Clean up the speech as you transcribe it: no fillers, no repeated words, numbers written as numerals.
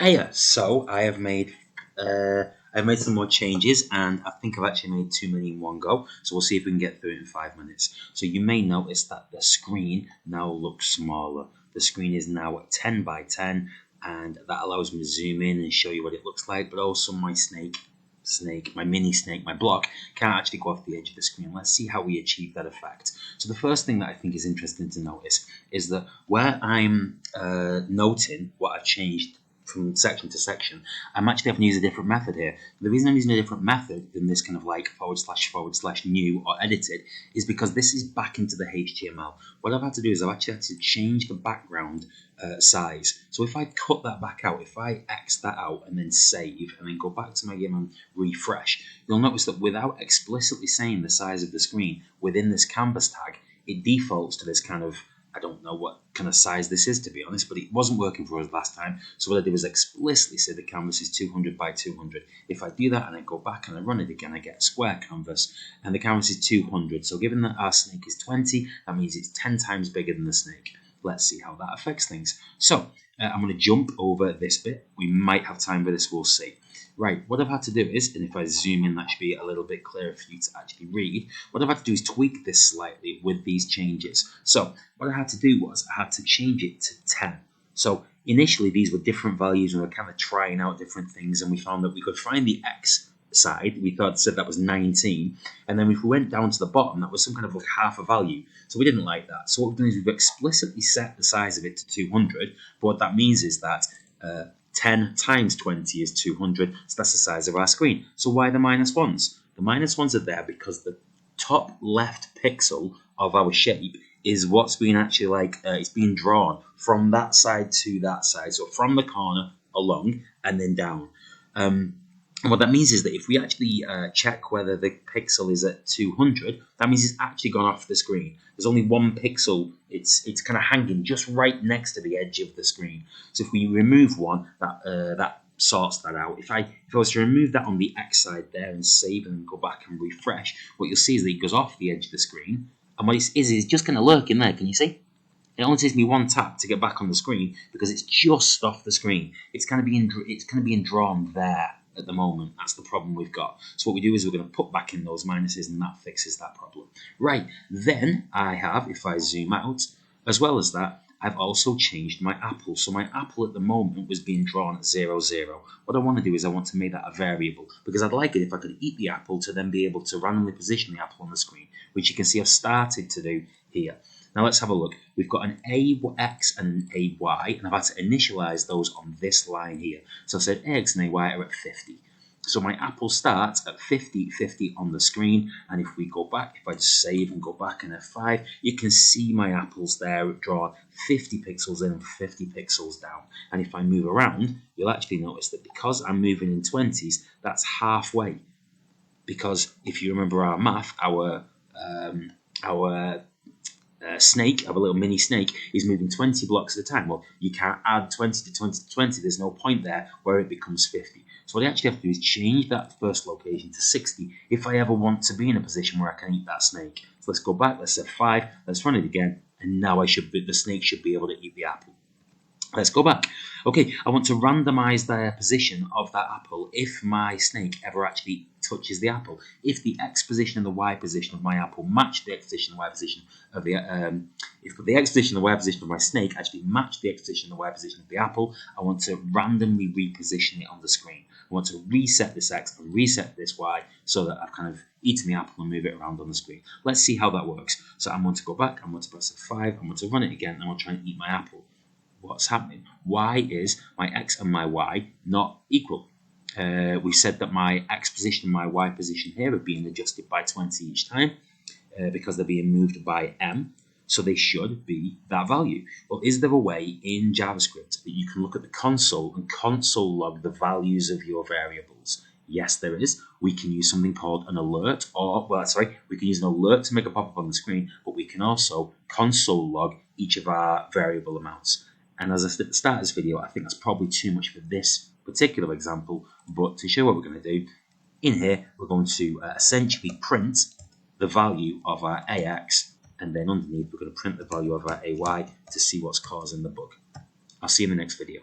Hey, so I've made some more changes, and I think I've actually made too many in one go. So we'll see if we can get through it in 5 minutes. So you may notice that the screen now looks smaller. The screen is now at 10 by 10, and that allows me to zoom in and show you what it looks like. But also my my mini snake, my block, can't actually go off the edge of the screen. Let's see how we achieve that effect. So the first thing that I think is interesting to notice is that where I'm noting what I've changed from section to section, I'm actually having to use a different method here. The reason I'm using a different method than this kind of like / new or edited is because this is back into the HTML. What I've had to do is I've actually had to change the background size. So if I cut that back out, if I X that out and then save and then go back to my game and refresh, you'll notice that without explicitly saying the size of the screen within this canvas tag, it defaults to this kind of, I don't know what kind of size this is, to be honest, but it wasn't working for us last time. So what I did was explicitly say the canvas is 200 by 200. If I do that and I go back and I run it again, I get a square canvas, and the canvas is 200. So given that our snake is 20, that means it's 10 times bigger than the snake. Let's see how that affects things. So I'm going to jump over this bit. We might have time for this, we'll see. Right, what I've had to do is, and if I zoom in, that should be a little bit clearer for you to actually read. What I've had to do is tweak this slightly with these changes. So what I had to do was I had to change it to 10. So initially these were different values and we were kind of trying out different things, and we found that we could find the X side. We said that was 19, and then if we went down to the bottom, that was some kind of like half a value. So we didn't like that. So what we've done is we've explicitly set the size of it to 200. But what that means is that 10 times 20 is 200, so that's the size of our screen. So why the minus ones? The minus ones are there because the top left pixel of our shape is what's being actually like, it's being drawn from that side to that side. So from the corner along and then down. And what that means is that if we actually check whether the pixel is at 200, that means it's actually gone off the screen. There's only one pixel, it's kind of hanging just right next to the edge of the screen. So if we remove one, that sorts that out. If I was to remove that on the X side there and save and go back and refresh, what you'll see is that it goes off the edge of the screen. And what it is just kind of lurking there, can you see? It only takes me one tap to get back on the screen because it's just off the screen. It's kind of being drawn there at the moment. That's the problem we've got. So what we do is we're going to put back in those minuses, and that fixes that problem. Right, then I have, if I zoom out, as well as that, I've also changed my apple. So my apple at the moment was being drawn at 0, 0. What I want to do is I want to make that a variable, because I'd like it if I could eat the apple to then be able to randomly position the apple on the screen, which you can see I've started to do here. Now let's have a look. We've got an AX and an AY, and I've had to initialize those on this line here. So I said AX and AY are at 50. So my apple starts at 50, 50 on the screen, and if we go back, if I just save and go back in F5, you can see my apples there drawn 50 pixels in and 50 pixels down. And if I move around, you'll actually notice that because I'm moving in 20s, that's halfway. Because if you remember our math, our snake, our little mini snake, is moving 20 blocks at a time. Well, you can't add 20 to 20 to 20. There's no point there where it becomes 50. So what I actually have to do is change that first location to 60 if I ever want to be in a position where I can eat that snake. So let's go back, let's set 5, let's run it again, and now the snake should be able to eat the apple. Let's go back. Okay, I want to randomize the position of that apple if my snake ever actually touches the apple. If the X position and the Y position of my apple match the X position and the Y position of the if the X position and the Y position of my snake actually match the X position and the Y position of the apple, I want to randomly reposition it on the screen. I want to reset this X and reset this Y so that I've kind of eaten the apple and move it around on the screen. Let's see how that works. So I'm going to go back, I'm going to press F5, I'm going to run it again, and I'm going to try and eat my apple. What's happening? Why is my X and my Y not equal? We said that my X position and my Y position here are being adjusted by 20 each time because they're being moved by M, so they should be that value. Well, is there a way in JavaScript that you can look at the console and console log the values of your variables? Yes, there is. We can use something called an alert, we can use an alert to make a pop-up on the screen, but we can also console log each of our variable amounts. And as I said at the start of this video, I think that's probably too much for this particular example, but to show what we're going to do, in here we're going to essentially print the value of our AX, and then underneath we're going to print the value of our AY to see what's causing the bug. I'll see you in the next video.